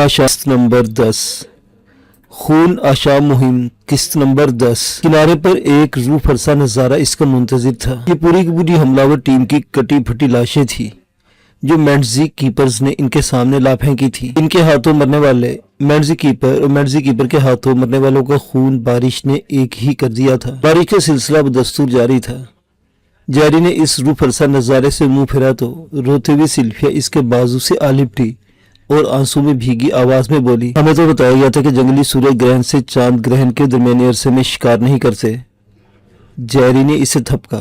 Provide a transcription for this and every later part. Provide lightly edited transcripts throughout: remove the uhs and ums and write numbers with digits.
आशा किस्त नंबर 10। खून आशा मुहिम किस्त नंबर 10। किनारे पर एक रूह फरसा नज़ारा इसका मुंतजिर था। ये पूरी की पूरी हमलावर टीम की कटी फटी लाशें थी जो मेंडजी कीपर्स ने इनके सामने ला फेंकी थी। इनके हाथों मरने वाले मेंडजी कीपर और मेंडजी कीपर के हाथों मरने वालों का खून बारिश ने एक ही कर दिया था। बारिश का सिलसिला बदस्तूर जारी था। जैरी ने इस रूह फरसा नज़ारे से मुंह फिरा तो रोते हुए सिल्फिया इसके बाजू से आ लिपटी और आंसू में भीगी आवाज में बोली, हमें तो बताया गया था कि जंगली सूर्य ग्रहण से चांद ग्रहण के दरमियाने अरसे में शिकार नहीं करते। जैरी ने इसे थपका,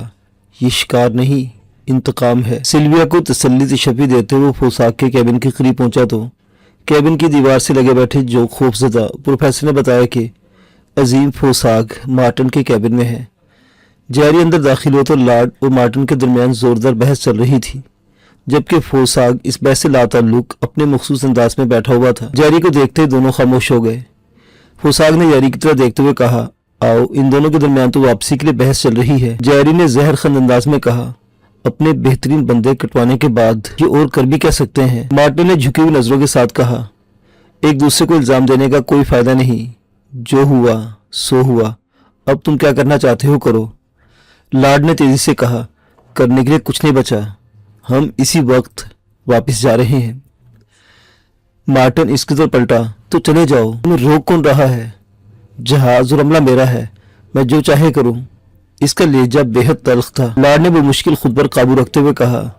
ये शिकार नहीं इंतकाम है। सिल्विया को तसल्ली तशफ़ी देते हुए फोसाक के कैबिन के करीब पहुंचा तो कैबिन की दीवार से लगे बैठे जो खौफजदा प्रोफेसर ने बताया कि अजीम फोसाक मार्टिन के कैबिन में है। जैरी अंदर दाखिल हुआ तो लॉर्ड और मार्टिन के दरमियान जोरदार बहस चल रही थी, जबकि फोसाग इस बहस से लाताल्लुक अपने मखसूस अंदाज में बैठा हुआ था। जैरी को देखते ही दोनों खामोश हो गए। फोसाग ने जैरी की तरफ देखते हुए कहा, आओ, इन दोनों के दरमियान तो वापसी के लिए बहस चल रही है। जैरी ने जहर खंद अंदाज में कहा, अपने बेहतरीन बंदे कटवाने के बाद ये और कर भी कह सकते हैं। मार्टिन ने झुकी हुई नजरों के साथ कहा, एक दूसरे को इल्जाम देने का कोई फायदा नहीं, जो हुआ सो हुआ, अब तुम क्या करना चाहते हो करो। लॉर्ड ने तेजी से कहा, करने के लिए कुछ नहीं बचा, हम इसी वक्त वापस जा रहे हैं। मार्टिन इसकी तरफ पलटा, तो चले जाओ, तुम्हें रोक कौन रहा है? जहाज और अमला मेरा है, मैं जो चाहे करूं। इसका लहजा बेहद तल्ख था। लॉर्ड ने बेमुश्किल खुद पर काबू रखते हुए कहा,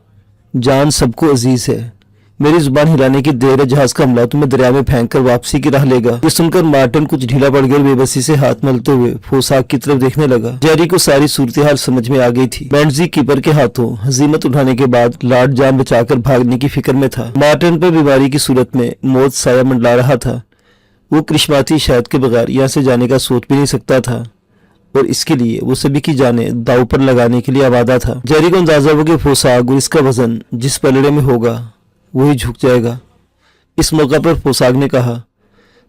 जान सबको अजीज है, मेरी जुबान हिलाने की देर है, जहाज का हमला तुम्हें दरिया में फेंक कर वापसी की राह लेगा। ये सुनकर मार्टिन कुछ ढीला पड़ गया और बेबसी से हाथ मलते हुए फोसाक की तरफ देखने लगा। जैरी को सारी सूरत हाल समझ में आ गई थी। मेंडजी कीपर के हाथों हजीमत उठाने के बाद लॉर्ड जान बचाकर भागने की फिक्र में था। मार्टिन पर बीमारी की सूरत में मौत साया मंडला रहा था। वो करिश्माती शहद के बगैर यहाँ से जाने का सोच भी नहीं सकता था और इसके लिए वो सभी की जानें दाव पर लगाने के लिए आवादा था। जैरी को अंदाजा हुआ कि फोसाक और इसका वजन जिस पलड़े में होगा वही झुक जाएगा। इस मौका पर फोसाक ने कहा,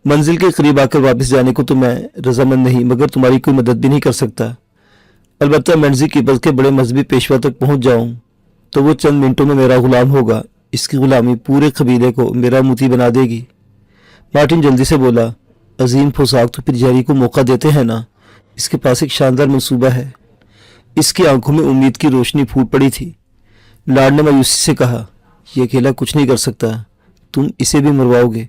मंजिल के करीब आकर वापस जाने को तो मैं रजामंद नहीं, मगर तुम्हारी कोई मदद भी नहीं कर सकता। अलबत्ता मेंडजी कीपर के बड़े मजहबी पेशवा तक पहुंच जाऊं तो वो चंद मिनटों में मेरा गुलाम होगा। इसकी गुलामी पूरे कबीले को मेरा मुती बना देगी। मार्टिन जल्दी से बोला, अजीम फोसाक, तो फिर जैरी को मौका देते हैं ना, इसके पास एक शानदार मंसूबा है। इसकी आंखों में उम्मीद की रोशनी फूट पड़ी थी। लॉर्ड ने मायूसी से कहा, ये अकेला कुछ नहीं कर सकता, तुम इसे भी मरवाओगे।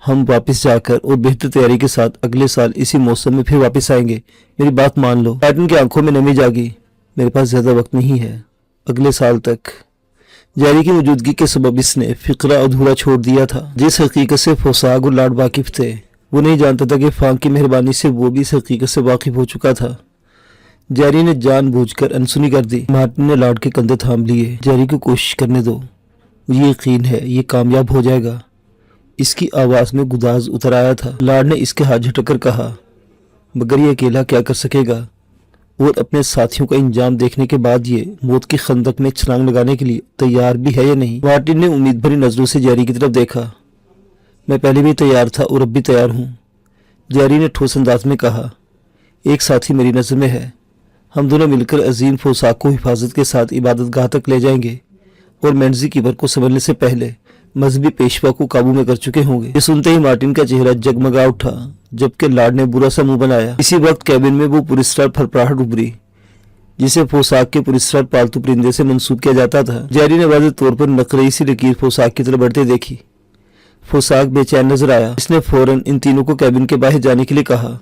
हम वापस जाकर और बेहतर तैयारी के साथ अगले साल इसी मौसम में फिर वापस आएंगे, मेरी बात मान लो। मार्टिन की आंखों में नमी जागी, मेरे पास ज्यादा वक्त नहीं है, अगले साल तक। जैरी की मौजूदगी के सबब इसने फिक्रा अधूरा छोड़ दिया था। जिस हकीकत से फोसाक और लॉर्ड वाकिफ थे, वो नहीं जानता था कि फांक की मेहरबानी से वो भी इस हकीकत से वाकिफ हो चुका था। जैरी ने जानबूझकर अनसुनी कर दी। मार्टिन ने लॉर्ड के कंधे थाम लिए। जैरी को कोशिश करने दो, मुझे यकीन है ये कामयाब हो जाएगा। इसकी आवाज में गुदाज उतर आया था। लॉर्ड ने इसके हाथ झटकर कहा, मगर ये अकेला क्या कर सकेगा और अपने साथियों का इंजाम देखने के बाद ये मौत की खंदक में छलांग लगाने के लिए तैयार भी है या नहीं। मार्टिन ने उम्मीद भरी नजरों से जैरी की तरफ देखा। मैं पहले भी तैयार था और अब भी तैयार हूँ, जैरी ने ठोस अंदाज में कहा। एक साथी मेरी नजर में है, हम दोनों मिलकर अजीम फोसाक को हिफाजत के साथ इबादत गाह तक ले जाएंगे और मेंडजी कीपर को संभलने से पहले मजहबी पेशवा को काबू में कर चुके होंगे। ये सुनते ही मार्टिन का चेहरा जगमगा उठा, जबकि लॉर्ड ने बुरा सा मुंह बनाया। इसी वक्त कैबिन में वो पुरस्कार फरफराहट उभरी जिसे फोसाक के पुरस्कार पालतू परिंदे से मंसूब किया जाता था। जैरी ने वाज़ेह तौर पर नकरई सी लकीर फोसाक की तरफ बढ़ते देखी। फोसाक बेचैन नजर आया। इसने फौरन इन तीनों को कैबिन के बाहर जाने के लिए कहा।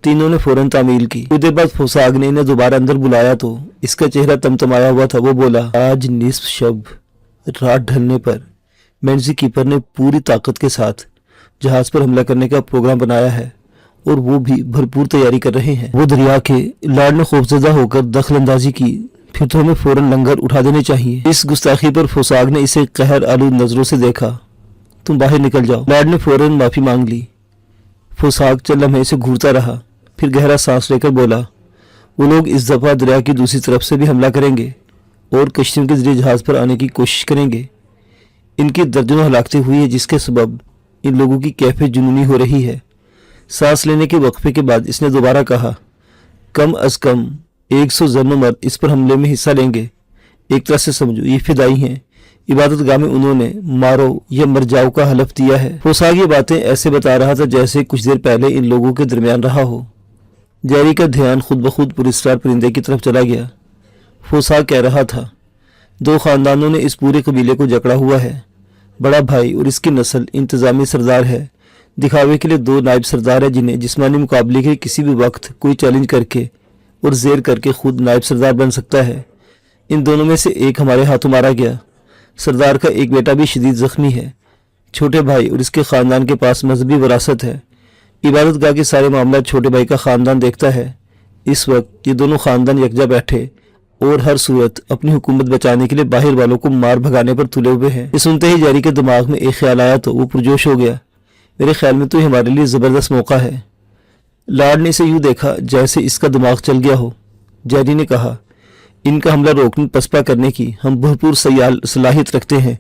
तीनों ने फौरन तामील की। कुछ देर बाद फोसाक ने इन्हें दोबारा अंदर बुलाया तो इसका चेहरा तमतमाया हुआ था। वो बोला, आज निस्फ शब रात ढलने पर मेंडजी कीपर ने पूरी ताकत के साथ जहाज पर हमला करने का प्रोग्राम बनाया है और वो भी भरपूर तैयारी कर रहे हैं। वो दरिया के। लॉर्ड ने खौफजदा होकर दखल अंदाजी की, फिर तो हमें फौरन लंगर उठा देने चाहिए। इस गुस्ताखी पर फोसाक ने इसे कहर आलूद नजरों से देखा। तुम बाहर निकल जाओ। लॉर्ड ने फौरन माफी मांग ली। फोसाक चंद लम्हे से घूरता रहा, फिर गहरा सांस लेकर बोला, वो लोग इस दफा दरिया की दूसरी तरफ से भी हमला करेंगे और कश्तियों के जरिए जहाज पर आने की कोशिश करेंगे। इनकी दर्जनों हलाकतें हुई है जिसके सबब इन लोगों की कैफियत जुनूनी हो रही है। सांस लेने के वक्फे के बाद इसने दोबारा कहा, कम अज कम 100 जन मर्द इस पर हमले में हिस्सा लेंगे। एक तरह से समझो ये फिदाई हैं, इबादत गाह में उन्होंने मारो या मर जाओ का हलफ दिया है। फोसाग ये बातें ऐसे बता रहा था जैसे कुछ देर पहले इन लोगों के दरमियान रहा हो। जैरी का ध्यान खुद ब खुद पुरस्कार परिंदे की तरफ चला गया। फोसाग कह रहा था, 2 खानदानों ने इस पूरे कबीले को जकड़ा हुआ है। बड़ा भाई और इसकी नस्ल इंतजामी सरदार है। दिखावे के लिए 2 नायब सरदार है जिन्हें जिस्मानी मुकाबले के किसी भी वक्त कोई चैलेंज करके और जेर करके खुद नायब सरदार बन सकता है। इन दोनों में से एक हमारे हाथों मारा गया। सरदार का एक बेटा भी शदीद जख्मी है। छोटे भाई और इसके खानदान के पास मजहबी विरासत है। इबादत गाह के सारे मामला छोटे भाई का खानदान देखता है। इस वक्त ये दोनों खानदान यकजा बैठे और हर सूरत अपनी हुकूमत बचाने के लिए बाहर वालों को मार भगाने पर तुले हुए हैं। ये सुनते ही जैरी के दिमाग में एक ख्याल आया तो वो पुरजोश हो गया। मेरे ख्याल में तो ये हमारे लिए ज़बरदस्त मौका है। लॉर्ड ने इसे यूं देखा जैसे इसका दिमाग चल गया हो। जैरी ने कहा, इनका हमला रोकने पसपा करने की हम भरपूर सलाहियत रखते हैं।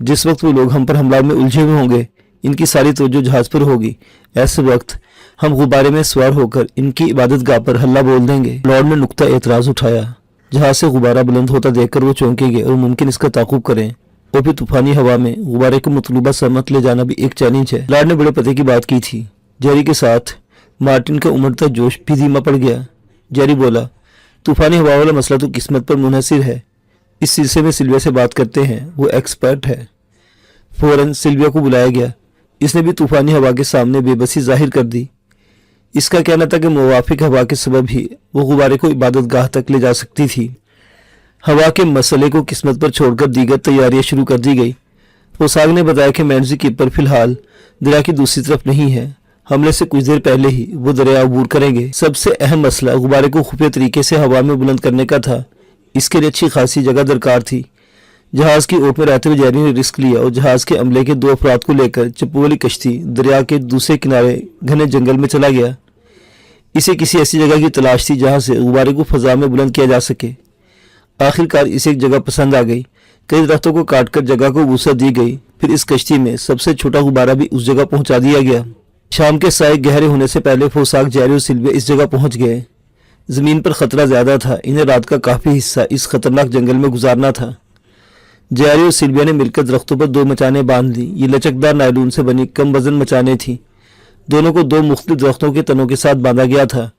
जिस वक्त वो लोग हम पर हमला में उलझे हुए होंगे, इनकी सारी तवज्जो जहाज पर होगी। ऐसे वक्त हम गुब्बारे में सवार होकर इनकी इबादत गाह पर हल्ला बोल देंगे। लॉर्ड ने नुक्ता एतराज उठाया। जहाज से गुब्बारा बुलंद होता देखकर वो चौंकेंगे और मुमकिन इसका ताकुब करें और फिर तूफानी हवा में गुब्बारे को मतलूबा समत ले जाना भी एक चैलेंज है। लॉर्ड ने बड़े पते की बात की थी। जेरी के साथ मार्टिन का उमड़ता जोश भी धीमा पड़ गया। जेरी बोला, तूफानी हवा वाला मसला तो किस्मत पर मुनहसिर है। इस सिलसिले में सिल्विया से बात करते हैं, वो एक्सपर्ट है। फौरन सिल्विया को बुलाया गया। इसने भी तूफानी हवा के सामने बेबसी जाहिर कर दी। इसका कहना था कि मुवाफिक हवा के सबब ही वो गुब्बारे को इबादत गाह तक ले जा सकती थी। हवा के मसले को किस्मत पर छोड़कर दीगर तैयारियां शुरू कर दी गई। फोसाग ने बताया कि मैंडजी कीपर फिलहाल दरिया की दूसरी तरफ नहीं है। हमले से कुछ देर पहले ही वो दरिया अबूर करेंगे। सबसे अहम मसला गुब्बारे को खुफिया तरीके से हवा में बुलंद करने का था। इसके लिए अच्छी खासी जगह दरकार थी। जहाज की ओट में रहते हुए जैरी ने रिस्क लिया और जहाज के अमले के 2 अफराद को लेकर चप्पू वाली कश्ती दरिया के दूसरे किनारे घने जंगल में चला गया। इसे किसी ऐसी जगह की तलाश थी जहां से गुब्बारे को फजा में बुलंद किया जा सके। आखिरकार इसे एक जगह पसंद आ गई। कई दरख्तों को काटकर जगह को वसअत दी गई। फिर इस कश्ती में सबसे छोटा गुब्बारा भी उस जगह पहुंचा दिया गया। शाम के साए गहरे होने से पहले फोसाक, जैरी और सिल्विया इस जगह पहुंच गए। जमीन पर खतरा ज्यादा था। इन्हें रात का काफी हिस्सा इस खतरनाक जंगल में गुजारना था। जैरी और सिल्विया ने मिलकर दरख्तों पर 2 मचाने बांध ली। ये लचकदार नायलून से बनी कम वजन मचाने थी। दोनों को 2 मुख्तलिफ दरख्तों के तनों के साथ बांधा गया था।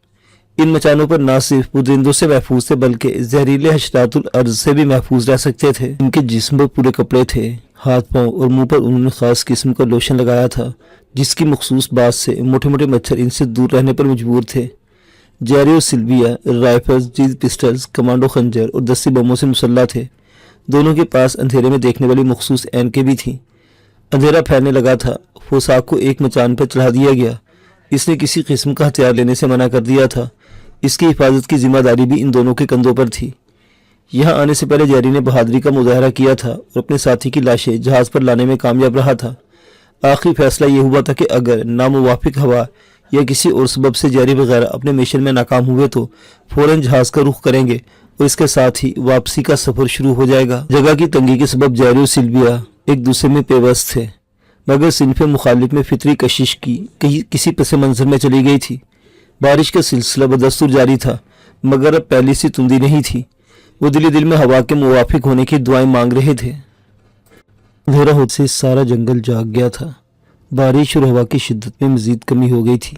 इन मचानों पर न सिर्फ वो दरिंदों से महफूज थे बल्कि जहरीले हशरातुल अर्ज से भी महफूज रह सकते थे। इनके जिस्म पर पूरे कपड़े थे। हाथ पांव और मुंह पर उन्होंने खास किस्म का लोशन लगाया था जिसकी मखसूस बात से मोटे मोटे मच्छर इनसे दूर रहने पर मजबूर थे। जैरी और सिल्विया राइफल्स, जीत पिस्टल्स, कमांडो खंजर और 10 बमों से मुसल्ला थे। दोनों के पास अंधेरे में देखने वाली मखसूस ऐनकें भी थीं। अंधेरा फैलने लगा था। फोसाक को एक मचान पर चढ़ा दिया गया। इसने किसी किस्म का हथियार लेने से मना कर दिया था। इसकी हिफाजत की जिम्मेदारी भी इन दोनों के कंधों पर थी। यहाँ आने से पहले जैरी ने बहादुरी का मुजाहरा किया था और अपने साथी की लाशें जहाज पर लाने में कामयाब रहा था। आखिरी फैसला ये हुआ था कि अगर नामुवाफिक हवा या किसी और सबब से जैरी वगैरह अपने मिशन में नाकाम हुए तो फौरन जहाज का रुख करेंगे और इसके साथ ही वापसी का सफर शुरू हो जाएगा। जगह की तंगी के सबब जैरी और सिल्विया एक दूसरे में पेवस्त थे, मगर सिनफ मुखालिफ में फितरी कशिश की किसी पस मंजर में चली गई थी। बारिश का सिलसिला बदस्तूर जारी था, मगर अब पहली सी तुंदी नहीं थी। वो दिली दिल में हवा के मुवाफिक होने की दुआएं मांग रहे थे। अंधेरा होते से सारा जंगल जाग गया था। बारिश और हवा की शिद्दत में मजीद कमी हो गई थी।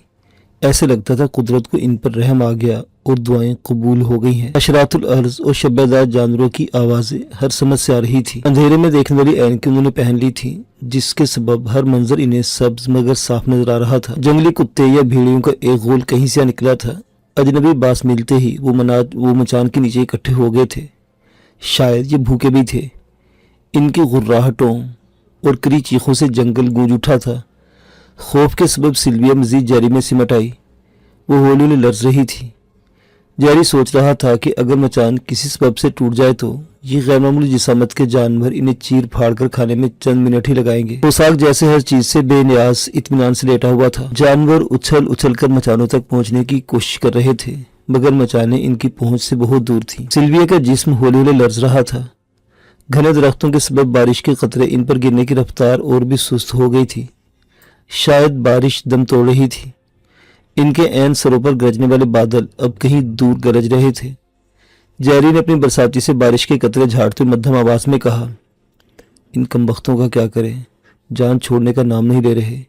ऐसे लगता था कुदरत को इन पर रहम आ गया और दुआएं कबूल हो गई हैं। अशरातुल अर्ज और शब्बेदार जानवरों की आवाज़ें हर समझ से आ रही थी। अंधेरे में देखने वाली ऐनकें उन्होंने पहन ली थी जिसके सबब हर मंजर इन्हें सब्ज मगर साफ नजर आ रहा था। जंगली कुत्ते या भेड़ियों का एक गोल कहीं से निकला था। अजनबी बास मिलते ही वो मचान के नीचे इकट्ठे हो गए थे। शायद ये भूखे भी थे। इनकी गुर्राहटों और करी चीखों से जंगल गूंज उठा था। खौफ के सबब सिल्विया मजीद जैरी में सिमट आई। वो हौली हौली लर्ज रही थी। जैरी सोच रहा था कि अगर मचान किसी सबब से टूट जाए तो ये गैर मामूली जिसामत के जानवर इन्हें चीर फाड़ कर खाने में चंद मिनट ही लगाएंगे। पोशाक जैसे हर चीज से बेनियाज इत्मीनान से लेटा हुआ था। जानवर उछल उछल कर मचानों तक पहुंचने की कोशिश कर रहे थे, मगर मचाने इनकी पहुंच से बहुत दूर थी। सिल्विया का जिस्म हौले हौले लर्ज रहा था। घने दरख्तों के सबब बारिश के कतरे इन पर गिरने की रफ्तार और भी सुस्त हो गई थी। शायद बारिश दम तोड़ रही थी। इनके ऐन सरों पर गरजने वाले बादल अब कहीं दूर गरज रहे थे। जैरी ने अपनी बरसाती से बारिश के कतरे झाड़ते मध्यम आवाज में कहा, ان کمبختوں کا کیا کریں، جان چھوڑنے کا نام نہیں لے رہے۔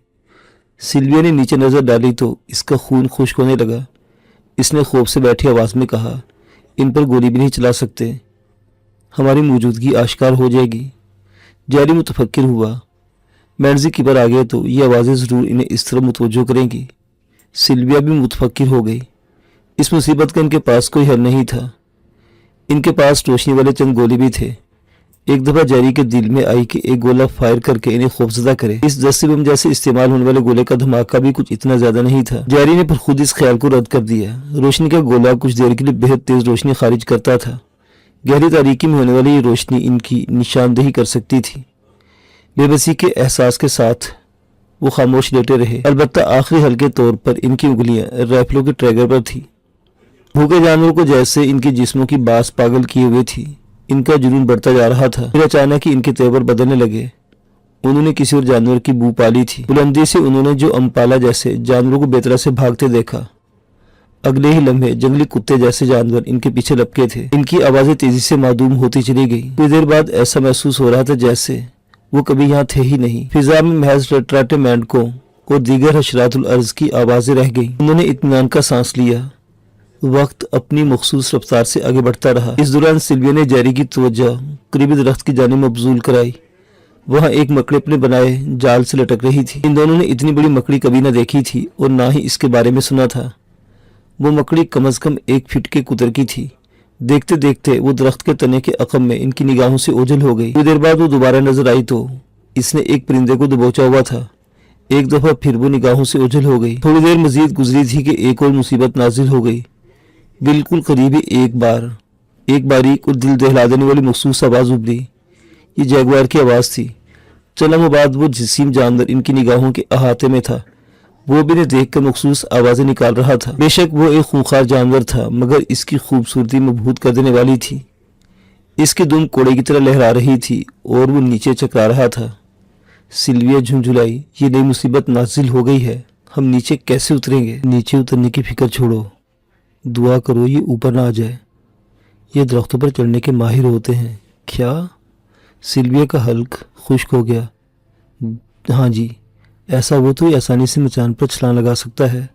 سلویا نے نیچے نظر ڈالی تو اس کا خون خشک ہونے لگا۔ اس نے خوف سے بیٹھی آواز میں کہا، ان پر گولی بھی نہیں چلا سکتے، ہماری موجودگی آشکار ہو جائے گی۔ جیری متفکر ہوا، مینڈزی کیپر آ گئے تو یہ آوازیں ضرور انہیں اس طرح متوجہ کریں گی۔ سلویا بھی متفکر ہو گئی۔ اس مصیبت کا ان کے پاس کوئی حل نہیں تھا۔ ان کے پاس روشنی والے چند گولے بھی تھے۔ ایک دفعہ جیری کے دل میں آئی کہ ایک گولہ فائر کر کے انہیں خوفزدہ کرے۔ اس دستی بم جیسے استعمال ہونے والے گولے کا دھماکہ بھی کچھ اتنا زیادہ نہیں تھا۔ جیری نے پر خود اس خیال کو رد کر دیا۔ روشنی کا گولہ کچھ دیر کے لیے بہت تیز روشنی خارج کرتا تھا۔ گہری تاریکی میں ہونے والی یہ روشنی ان کی نشاندہی کر سکتی تھی۔ بے بسی کے احساس کے ساتھ وہ خاموش لیٹے رہے۔ البتہ آخری حل کے طور پر ان کی انگلیاں رائفلوں کے ٹریگر پر تھی۔ بھوکے جانوروں کو جیسے ان کے جسموں کی باس پاگل کیے ہوئے تھی۔ ان کا جنون بڑھتا جا رہا تھا۔ پھر اچانک ہی ان کے تیور بدلنے لگے۔ انہوں نے کسی اور جانور کی بو پالی تھی۔ بلندی سے انہوں نے جو امپالا جیسے جانوروں کو بے طرح سے بھاگتے دیکھا۔ اگلے ہی لمحے جنگلی کتے جیسے جانور ان کے پیچھے لپکے تھے۔ ان کی آوازیں تیزی سے معدوم ہوتی چلی گئی۔ کچھ دیر بعد ایسا محسوس ہو رہا تھا جیسے وہ کبھی یہاں تھے ہی نہیں۔ فضا میں محض ٹراٹے مینڈکوں اور دیگر حشرات الارض کی آوازیں رہ گئیں۔ انہوں نے اطمینان کا سانس لیا۔ وقت اپنی مخصوص رفتار سے آگے بڑھتا رہا۔ اس دوران سلویا نے جیری کی توجہ قریبی درخت کی جانب مبذول کرائی۔ وہاں ایک مکڑی اپنے بنائے جال سے لٹک رہی تھی۔ ان دونوں نے اتنی بڑی مکڑی کبھی نہ دیکھی تھی اور نہ ہی اس کے بارے میں سنا تھا۔ وہ مکڑی کم از کم 1 فٹ کے قطر کی تھی۔ دیکھتے دیکھتے وہ درخت کے تنے کے عقب میں ان کی نگاہوں سے اوجھل ہو گئی۔ کچھ دیر بعد وہ دوبارہ نظر آئی تو اس نے ایک پرندے کو دبوچا ہوا تھا۔ ایک دفعہ پھر وہ نگاہوں سے اوجھل ہو گئی۔ تھوڑی دیر مزید گزری تھی کہ ایک اور مصیبت نازل ہو گئی۔ بالکل قریب ایک باریک اور دل دہلا دینے والی مخصوص آواز ابھری۔ یہ جیگوار کی آواز تھی۔ چند لمحوں بعد وہ جسیم جانور ان کی نگاہوں کے احاطے میں تھا۔ وہ بھی انہیں دیکھ کر مخصوص آوازیں نکال رہا تھا۔ بے شک وہ ایک خونخوار جانور تھا مگر اس کی خوبصورتی مبہوت کر دینے والی تھی۔ اس کی دم کوڑے کی طرح لہرا رہی تھی اور وہ نیچے چکرا رہا تھا۔ سلویا جھنجھلائی، یہ نئی مصیبت نازل ہو گئی ہے، ہم نیچے کیسے اتریں گے؟ نیچے اترنے کی فکر چھوڑو، دعا کرو یہ اوپر نہ آ جائے۔ یہ درختوں پر چڑھنے کے ماہر ہوتے ہیں۔ کیا؟ سلویا کا حلق خشک ہو گیا۔ ہاں جی، ایسا وہ تو آسانی سے مچان پر چھلانگ لگا سکتا ہے۔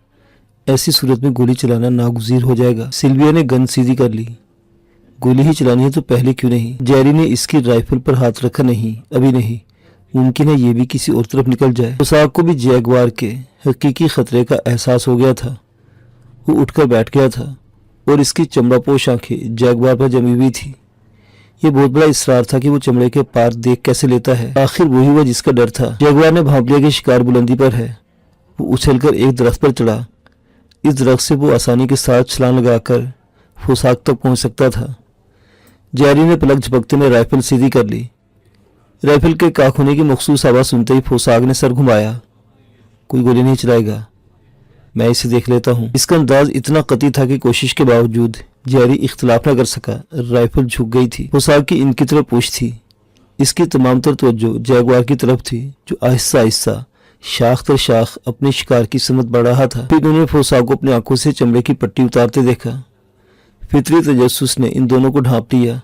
ایسی صورت میں گولی چلانا ناگزیر ہو جائے گا۔ سلویا نے گن سیدھی کر لی۔ گولی ہی چلانی ہے تو پہلے کیوں نہیں؟ جیری نے اس کی رائفل پر ہاتھ رکھا۔ نہیں، ابھی نہیں، ممکن ہے یہ بھی کسی اور طرف نکل جائے۔ پوساک کو بھی جیگوار کے حقیقی خطرے کا احساس ہو گیا تھا۔ وہ اٹھ کر بیٹھ گیا تھا اور اس کی چمڑا پوش آنکھیں جیگوار پر جمی ہوئی تھی۔ یہ بہت بڑا اصرار تھا کہ وہ چمڑے کے پار دیکھ کیسے لیتا ہے۔ آخر وہی ہوا جس کا ڈر تھا۔ جیگوار نے بھانپ لیا کہ شکار بلندی پر ہے۔ وہ اچھل کر ایک درخت پر چڑھا۔ اس درخت سے وہ آسانی کے ساتھ چھلانگ لگا کر پوساک تک پہنچ سکتا تھا۔ جیری نے پلک جھپکتے میں رائفل سیدھی کر لی۔ رائفل کے کاک ہونے کی مخصوص آواز سنتے ہی پوساک نے سر گھمایا۔ کوئی گولی نہیں چلائے گا، میں اسے دیکھ لیتا ہوں۔ اس کا انداز اتنا قطعی تھا کہ کوشش کے باوجود جیری اختلاف نہ کر سکا۔ رائفل جھک گئی تھی۔ پوساک کی ان کی طرف پوچھ تھی۔ اس کی تمام تر توجہ جیگوار کی طرف تھی جو آہستہ آہستہ شاخ در شاخ اپنے شکار کی سمت بڑھ رہا تھا۔ پھر انہوں نے پوساک کو اپنی آنکھوں سے چمڑے کی پٹی اتارتے دیکھا۔ فطری تجسس نے ان دونوں کو ڈھانپ لیا۔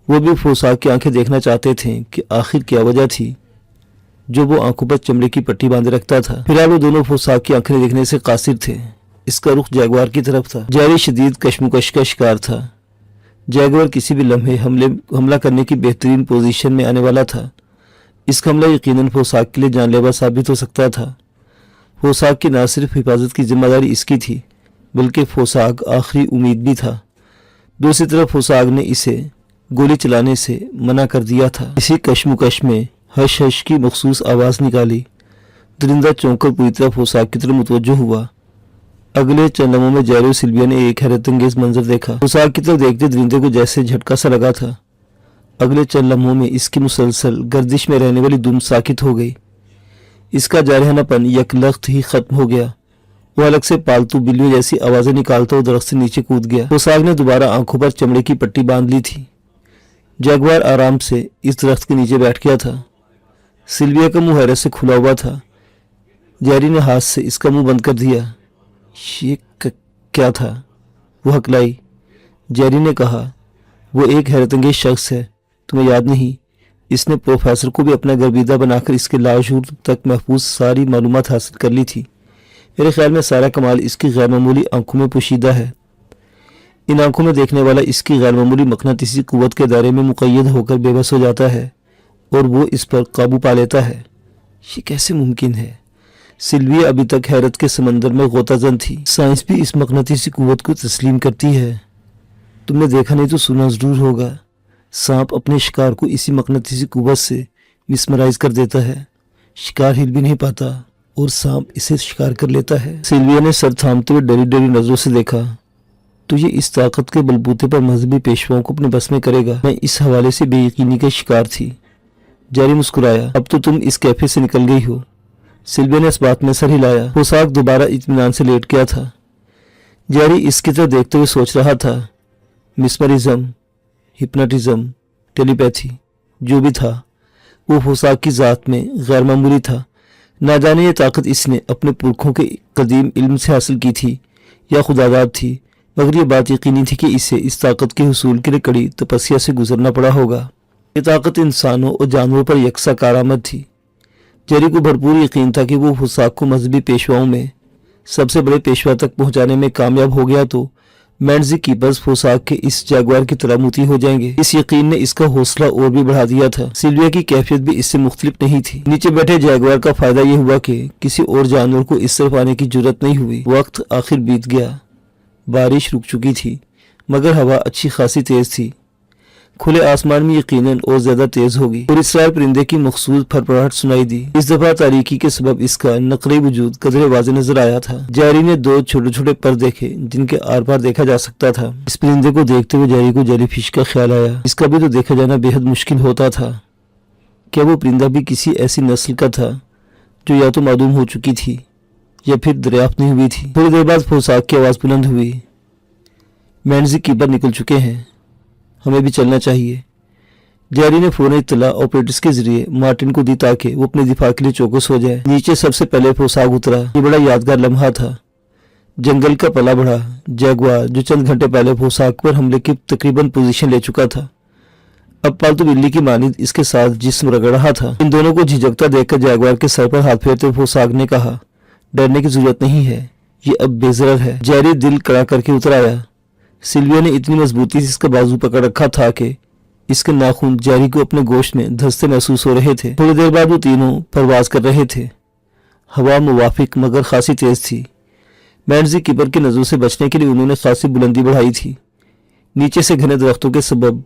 وہ بھی پوساک کی آنکھیں دیکھنا چاہتے تھے کہ آخر کیا وجہ تھی جو وہ آنکھوں پر چمڑے کی پٹی باندھے رکھتا تھا۔ فی الحال وہ دونوں پوساک کی آنکھیں دیکھنے سے قاصر تھے۔ اس کا رخ جیگوار کی طرف تھا۔ جیری شدید کشمکش کا شکار تھا۔ جیگوار کسی بھی لمحے حملہ کرنے کی بہترین پوزیشن میں آنے والا تھا۔ اس کا حملہ یقیناً پوساک کے لیے جان لیوا ثابت ہو سکتا تھا۔ پوساک کی نہ صرف حفاظت کی ذمہ داری اس کی تھی بلکہ پوساک آخری امید بھی تھا۔ دوسری طرف پوساک نے اسے گولی چلانے سے منع کر دیا تھا۔ اسی کشمکش میں ہش ہش کی مخصوص آواز نکالی۔ درندہ چونک کر پوری طرح پوساک کی طرف متوجہ ہوا۔ اگلے چند لمحوں میں جیری اور سلویا نے ایک حیرت انگیز منظر دیکھا۔ پوساک کی طرف دیکھتے درندے کو جیسے جھٹکا سا لگا تھا۔ اگلے چند لمحوں میں اس کی مسلسل گردش میں رہنے والی دم ساکت ہو گئی۔ اس کا جارحانہ پن یک لخت ہی ختم ہو گیا۔ وہ الگ سے پالتو بلیوں جیسی آوازیں نکالتا وہ درخت سے نیچے کود گیا۔ پوساک نے دوبارہ آنکھوں پر چمڑے کی پٹی باندھ لی تھی۔ جیگوار آرام سے اس درخت کے نیچے بیٹھ گیا تھا۔ سلویا کا منہ حیرت سے کھلا ہوا تھا۔ جیری نے ہاتھ سے اس کا منہ بند کر دیا۔ یہ کیا تھا؟ وہ ہکلائی۔ جیری نے کہا، وہ ایک حیرت انگیز شخص ہے، تمہیں یاد نہیں؟ اس نے پروفیسر کو بھی اپنا گرویدہ بنا کر اس کے لاشعور تک محفوظ ساری معلومات حاصل کر لی تھی۔ میرے خیال میں سارا کمال اس کی غیر معمولی آنکھوں میں پوشیدہ ہے۔ ان آنکھوں میں دیکھنے والا اس کی غیر معمولی مقناطیسی قوت کے دائرے میں مقید ہو کر بے بس ہو جاتا ہے اور وہ اس پر قابو پا لیتا ہے۔ یہ کیسے ممکن ہے؟ سلویا ابھی تک حیرت کے سمندر میں غوطہ زن تھی۔ سائنس بھی اس مقناطیسی قوت کو تسلیم کرتی ہے۔ تم نے دیکھا نہیں تو سنا ضرور ہوگا، سانپ اپنے شکار کو اسی مقناطیسی قوت سے مسمرائز کر دیتا ہے۔ شکار ہل بھی نہیں پاتا اور سانپ اسے شکار کر لیتا ہے۔ سلویا نے سر تھامتے ہوئے ڈری ڈری نظروں سے دیکھا۔ تو یہ اس طاقت کے بلبوتے پر مذہبی پیشواؤں کو اپنے بس میں کرے گا؟ میں اس حوالے سے بے یقینی کا شکار تھی۔ جیری مسکرایا۔ اب تو تم اس کیفے سے نکل گئی ہو۔ سلویا نے اس بات میں سر ہلایا۔ پوساک دوبارہ اطمینان سے لیٹ گیا تھا۔ جیری اس کی طرف دیکھتے ہوئے سوچ رہا تھا، مسمرزم، ہپناٹزم، ٹیلی پیتھی، جو بھی تھا وہ پوساک کی ذات میں غیر معمولی تھا۔ نہ جانے یہ طاقت اس نے اپنے پرکھوں کے قدیم علم سے حاصل کی تھی یا خداداد تھی، مگر یہ بات یقینی تھی کہ اسے اس طاقت کے حصول کے لیے کڑی تپسیا سے گزرنا پڑا ہوگا۔ یہ طاقت انسانوں اور جانوروں پر یکساں کارآمد تھی۔ جیری کو بھرپور یقین تھا کہ وہ پوساک کو مذہبی پیشواؤں میں سب سے بڑے پیشوا تک پہنچانے میں کامیاب ہو گیا تو مینڈزی کیپرز پوساک کے اس جاگوار کی طرح موتی ہو جائیں گے۔ اس یقین نے اس کا حوصلہ اور بھی بڑھا دیا تھا۔ سلویا کی کیفیت بھی اس سے مختلف نہیں تھی۔ نیچے بیٹھے جاگوار کا فائدہ یہ ہوا کہ کسی اور جانور کو اس طرف آنے کی جرت نہیں ہوئی۔ وقت آخر بیت گیا۔ بارش رک چکی تھی مگر ہوا اچھی خاصی تیز تھی۔ کھلے آسمان میں یقیناً اور زیادہ تیز ہوگی۔ اور اسرائیل پرندے کی مخصوص پھرپھراہٹ سنائی دی۔ اس دفعہ تاریکی کے سبب اس کا نقلی وجود قدرے واضح نظر آیا تھا۔ جیری نے دو چھوٹے چھوٹے پر دیکھے جن کے آر پار دیکھا جا سکتا تھا۔ اس پرندے کو دیکھتے ہوئے جیری کو جیلی فش کا خیال آیا۔ اس کا بھی تو دیکھا جانا بے حد مشکل ہوتا تھا۔ کیا وہ پرندہ بھی کسی ایسی نسل کا تھا جو یا تو معدوم ہو چکی تھی یا پھر دریافت نہیں ہوئی تھی؟ تھوڑی دیر بعد پوساک کی آواز بلند ہوئی۔ مینڈزی کیپر نکل چکے ہیں، ہمیں بھی چلنا چاہیے۔ جیری نے فوراً اطلاع آپریٹرز کے ذریعے مارٹن کو دی تاکہ وہ اپنے دفاع کے لیے چوکس ہو جائے۔ نیچے سب سے پہلے پوساک اترا۔ یہ بڑا یادگار لمحہ تھا۔ جنگل کا پلا بڑھا جیگوار جو چند گھنٹے پہلے پوساک پر حملے کی تقریباً پوزیشن لے چکا تھا، اب پالتو بلی کی مانند اس کے ساتھ جسم رگڑ رہا تھا۔ ان دونوں کو جھجکتا دیکھ کر جیگوار کے سر پر ہاتھ پھیرتے ہوئے پوساک نے کہا، ڈرنے کی ضرورت نہیں ہے، یہ اب بے ضرر ہے۔ جیری دل کڑا کر کے اتر آیا۔ سلویا نے اتنی مضبوطی سے اس کا بازو پکڑ رکھا تھا کہ اس کے ناخن جیری کو اپنے گوشت میں دھنستے محسوس ہو رہے تھے۔ تھوڑی دیر بعد وہ تینوں پرواز کر رہے تھے۔ ہوا موافق مگر خاصی تیز تھی۔ مینڈزی کیپر کی نظروں سے بچنے کے لیے انہوں نے خاصی بلندی بڑھائی تھی۔ نیچے سے گھنے درختوں کے سبب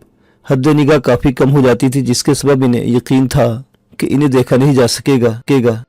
حد نگاہ کافی کم ہو جاتی تھی، جس کے سبب انہیں یقین تھا کہ انہیں دیکھا نہیں جا سکے گا۔